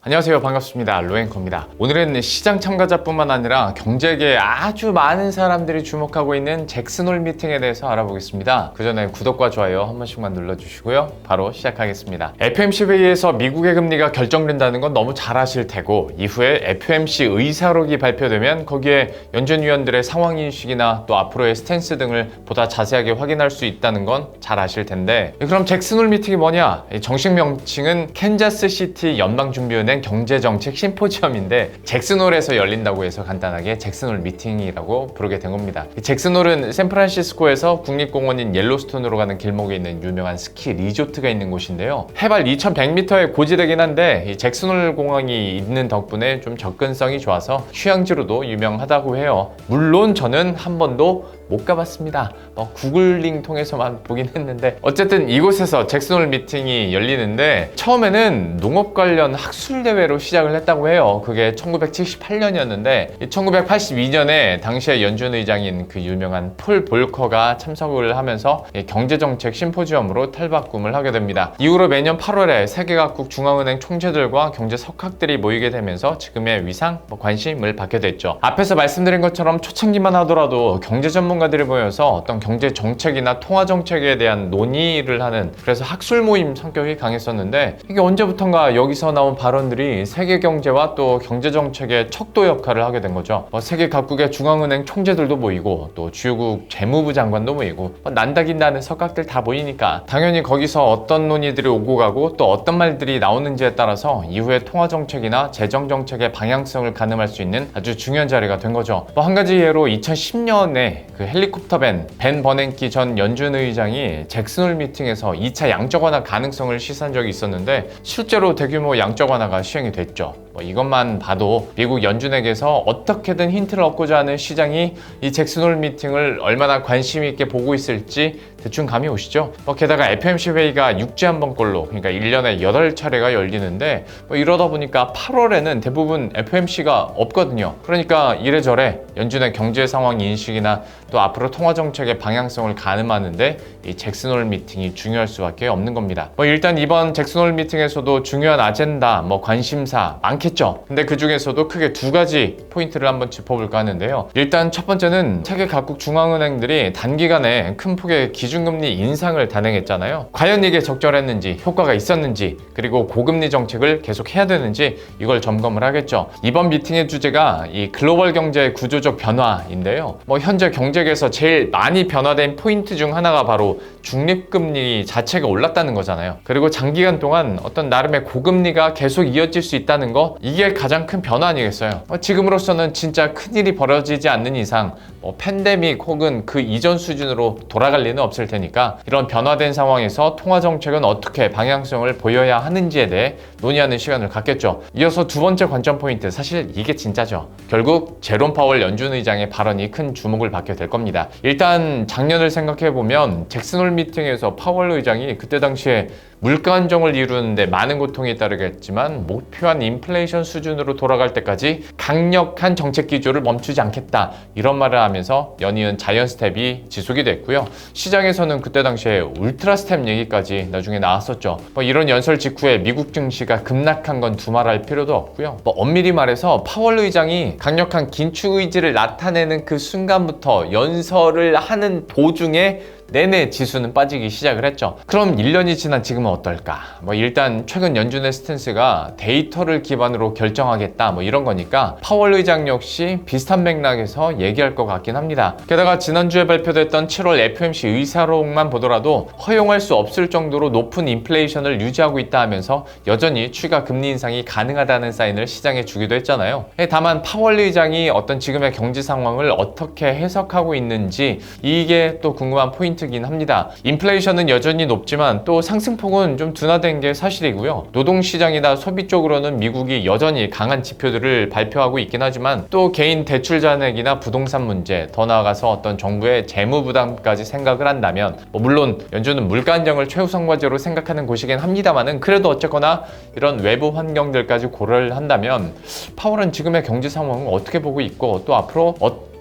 안녕하세요, 반갑습니다. 로앵커입니다. 오늘은 시장 참가자뿐만 아니라 경제계에 아주 많은 사람들이 주목하고 있는 잭슨홀 미팅에 대해서 알아보겠습니다. 그 전에 구독과 좋아요 한 번씩만 눌러주시고요. 바로 시작하겠습니다. FOMC 회의에서 미국의 금리가 결정된다는 건 너무 잘 아실 테고, 이후에 FOMC 의사록이 발표되면 거기에 연준위원들의 상황인식이나 또 앞으로의 스탠스 등을 보다 자세하게 확인할 수 있다는 건 잘 아실 텐데, 그럼 잭슨홀 미팅이 뭐냐? 정식 명칭은 캔자스시티 연방준비은행 경제정책 심포지엄인데, 잭슨홀에서 열린다고 해서 간단하게 잭슨홀 미팅이라고 부르게 된 겁니다. 잭슨홀은 샌프란시스코에서 국립공원인 옐로스톤으로 가는 길목에 있는 유명한 스키 리조트가 있는 곳인데요. 해발 2100m의 고지대긴 한데, 이 잭슨홀 공항이 있는 덕분에 좀 접근성이 좋아서 휴양지로도 유명하다고 해요. 물론 저는 한 번도 못 가봤습니다. 구글링 통해서만 보긴 했는데, 어쨌든 이곳에서 잭슨홀 미팅이 열리는데, 처음에는 농업 관련 학술 대회로 시작을 했다고 해요. 그게 1978년이었는데 1982년에 당시에 연준 의장인 그 유명한 폴 볼커가 참석을 하면서 경제정책 심포지엄으로 탈바꿈을 하게 됩니다. 이후로 매년 8월에 세계 각국 중앙은행 총재들과 경제 석학들이 모이게 되면서 지금의 위상, 관심을 받게 됐죠. 앞에서 말씀드린 것처럼 초창기만 하더라도 경제 전문가들이 모여서 어떤 경제 정책이나 통화 정책에 대한 논의를 하는, 그래서 학술 모임 성격이 강했었는데, 이게 언제부턴가 여기서 나온 발언들이 세계 경제와 또 경제 정책의 척도 역할을 하게 된 거죠. 세계 각국의 중앙은행 총재들도 모이고 또 주요국 재무부 장관도 모이고 난다긴다는 석학들 다 모이니까 당연히 거기서 어떤 논의들이 오고 가고 또 어떤 말들이 나오는지에 따라서 이후의 통화 정책이나 재정 정책의 방향성을 가늠할 수 있는 아주 중요한 자리가 된 거죠. 한 가지 예로 2010년에 그 헬리콥터 벤 버냉키 전 연준 의장이 잭슨홀 미팅에서 2차 양적 완화 가능성을 시사한 적이 있었는데, 실제로 대규모 양적 완화가 시행이 됐죠. 이것만 봐도 미국 연준에게서 어떻게든 힌트를 얻고자 하는 시장이 이 잭슨홀 미팅을 얼마나 관심 있게 보고 있을지 대충 감이 오시죠? 게다가 FOMC 회의가 6주에 한 번꼴로, 그러니까 1년에 8차례가 열리는데, 이러다 보니까 8월에는 대부분 FOMC가 없거든요. 그러니까 이래저래 연준의 경제 상황 인식이나 또 앞으로 통화 정책의 방향성을 가늠하는데 이 잭슨홀 미팅이 중요할 수밖에 없는 겁니다. 일단 이번 잭슨홀 미팅에서도 중요한 아젠다, 관심사 많겠죠. 근데 그 중에서도 크게 두 가지 포인트를 한번 짚어볼까 하는데요. 일단 첫 번째는 세계 각국 중앙은행들이 단기간에 큰 폭의 기준금리 인상을 단행했잖아요. 과연 이게 적절했는지, 효과가 있었는지, 그리고 고금리 정책을 계속 해야 되는지 이걸 점검을 하겠죠. 이번 미팅의 주제가 이 글로벌 경제 구조적 변화인데요. 현재 경제계에서 제일 많이 변화된 포인트 중 하나가 바로 중립금리 자체가 올랐다는 거잖아요. 그리고 장기간 동안 어떤 나름의 고금리가 계속 이어질 수 있다는 거, 이게 가장 큰 변화 아니겠어요? 지금으로서는 진짜 큰일이 벌어지지 않는 이상 팬데믹 혹은 그 이전 수준으로 돌아갈 리는 없을 테니까, 이런 변화된 상황에서 통화 정책은 어떻게 방향성을 보여야 하는지에 대해 논의하는 시간을 갖겠죠. 이어서 두 번째 관점 포인트, 사실 이게 진짜죠. 결국 제롬 파월 연준 의장의 발언이 큰 주목을 받게 될 겁니다. 일단 작년을 생각해보면 잭슨홀 미팅에서 파월 의장이 그때 당시에 물가 안정을 이루는데 많은 고통이 따르겠지만 목표한 인플레이션 수준으로 돌아갈 때까지 강력한 정책 기조를 멈추지 않겠다, 이런 말을 하면서 연이은 자이언 스텝이 지속이 됐고요. 시장에서는 그때 당시에 울트라 스텝 얘기까지 나중에 나왔었죠. 이런 연설 직후에 미국 증시가 급락한 건 두말할 필요도 없고요. 엄밀히 말해서 파월 의장이 강력한 긴축 의지를 나타내는 그 순간부터 연설을 하는 도중에 내내 지수는 빠지기 시작을 했죠. 그럼 1년이 지난 지금은 어떨까? 일단 최근 연준의 스탠스가 데이터를 기반으로 결정하겠다, 이런 거니까 파월 의장 역시 비슷한 맥락에서 얘기할 것 같긴 합니다. 게다가 지난주에 발표됐던 7월 FOMC 의사록만 보더라도 허용할 수 없을 정도로 높은 인플레이션을 유지하고 있다 하면서 여전히 추가 금리 인상이 가능하다는 사인을 시장에 주기도 했잖아요. 다만 파월 의장이 어떤 지금의 경제 상황을 어떻게 해석하고 있는지, 이게 또 궁금한 포인트 긴 합니다. 인플레이션은 여전히 높지만 또 상승폭은 좀 둔화된 게 사실이고요. 노동시장이나 소비 쪽으로는 미국이 여전히 강한 지표들을 발표하고 있긴 하지만, 또 개인 대출 잔액이나 부동산 문제, 더 나아가서 어떤 정부의 재무 부담까지 생각을 한다면, 물론 연준은 물가 안정을 최우선 과제로 생각하는 곳이긴 합니다만은, 그래도 어쨌거나 이런 외부 환경들까지 고려를 한다면 파월은 지금의 경제 상황을 어떻게 보고 있고, 또 앞으로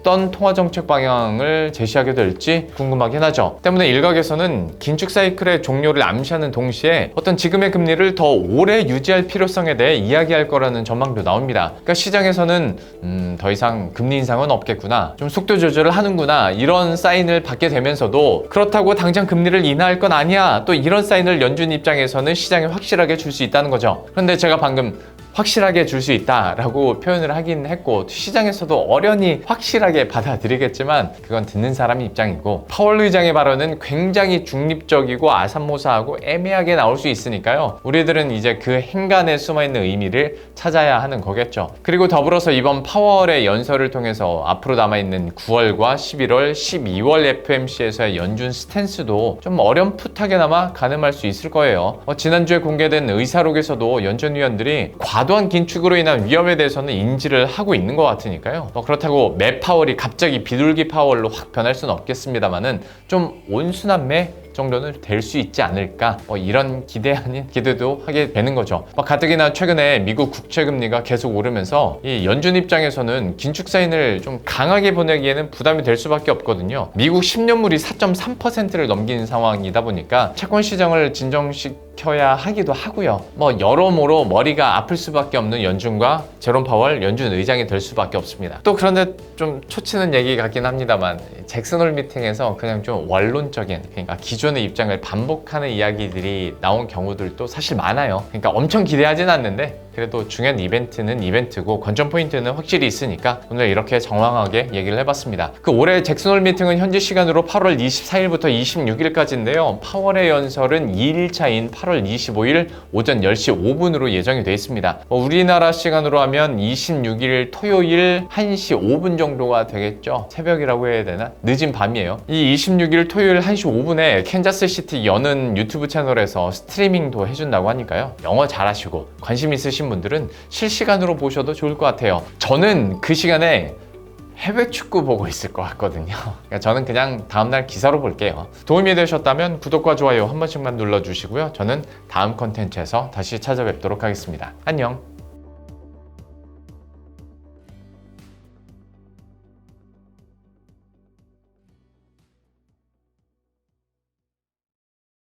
어떤 통화 정책 방향을 제시하게 될지 궁금하긴 하죠. 때문에 일각에서는 긴축 사이클의 종료를 암시하는 동시에 어떤 지금의 금리를 더 오래 유지할 필요성에 대해 이야기할 거라는 전망도 나옵니다. 그러니까 시장에서는 더 이상 금리 인상은 없겠구나, 좀 속도 조절을 하는구나, 이런 사인을 받게 되면서도 그렇다고 당장 금리를 인하할 건 아니야, 또 이런 사인을 연준 입장에서는 시장에 확실하게 줄 수 있다는 거죠. 그런데 제가 방금 확실하게 줄 수 있다라고 표현을 하긴 했고, 시장에서도 어련히 확실하게 받아들이겠지만 그건 듣는 사람 입장이고, 파월 의장의 발언은 굉장히 중립적이고 아산모사하고 애매하게 나올 수 있으니까요, 우리들은 이제 그 행간에 숨어있는 의미를 찾아야 하는 거겠죠. 그리고 더불어서 이번 파월의 연설을 통해서 앞으로 남아있는 9월과 11월, 12월 FMC에서의 연준 스탠스도 좀 어렴풋하게나마 가늠할 수 있을 거예요. 지난주에 공개된 의사록에서도 연준위원들이 과도한 긴축으로 인한 위험에 대해서는 인지를 하고 있는 것 같으니까요. 그렇다고 매 파월이 갑자기 비둘기 파월로 확 변할 수는 없겠습니다만은 좀 온순한 매 정도는 될 수 있지 않을까, 이런 기대 아닌 기대도 하게 되는 거죠. 가뜩이나 최근에 미국 국채금리가 계속 오르면서 이 연준 입장에서는 긴축 사인을 좀 강하게 보내기에는 부담이 될 수밖에 없거든요. 미국 10년물이 4.3%를 넘긴 상황이다 보니까 채권 시장을 진정시켜야 하기도 하고요. 여러모로 머리가 아플 수밖에 없는 연준과 제롬 파월 연준 의장이 될 수밖에 없습니다. 또 그런데 좀 초치는 얘기 같긴 합니다만, 잭슨 홀 미팅에서 그냥 좀 원론적인, 그러니까 기존의 입장을 반복하는 이야기들이 나온 경우들도 사실 많아요. 그러니까 엄청 기대하진 않는데 그래도 중요한 이벤트는 이벤트고 관전 포인트는 확실히 있으니까 오늘 이렇게 정황하게 얘기를 해봤습니다. 올해 잭슨 홀 미팅은 현지 시간으로 8월 24일부터 26일까지인데요. 파월의 연설은 2일차인 8월 25일 오전 10시 5분으로 예정이 되어 있습니다. 우리나라 시간으로 하면 26일 토요일 1시 5분 정도가 되겠죠. 새벽이라고 해야 되나? 늦은 밤이에요. 이 26일 토요일 1시 5분에 캔자스시티 여는 유튜브 채널에서 스트리밍도 해준다고 하니까요. 영어 잘하시고 관심 있으신 분들은 실시간으로 보셔도 좋을 것 같아요. 저는 그 시간에 해외 축구 보고 있을 것 같거든요. 그러니까 저는 그냥 다음날 기사로 볼게요. 도움이 되셨다면 구독과 좋아요 한 번씩만 눌러주시고요. 저는 다음 컨텐츠에서 다시 찾아뵙도록 하겠습니다. 안녕.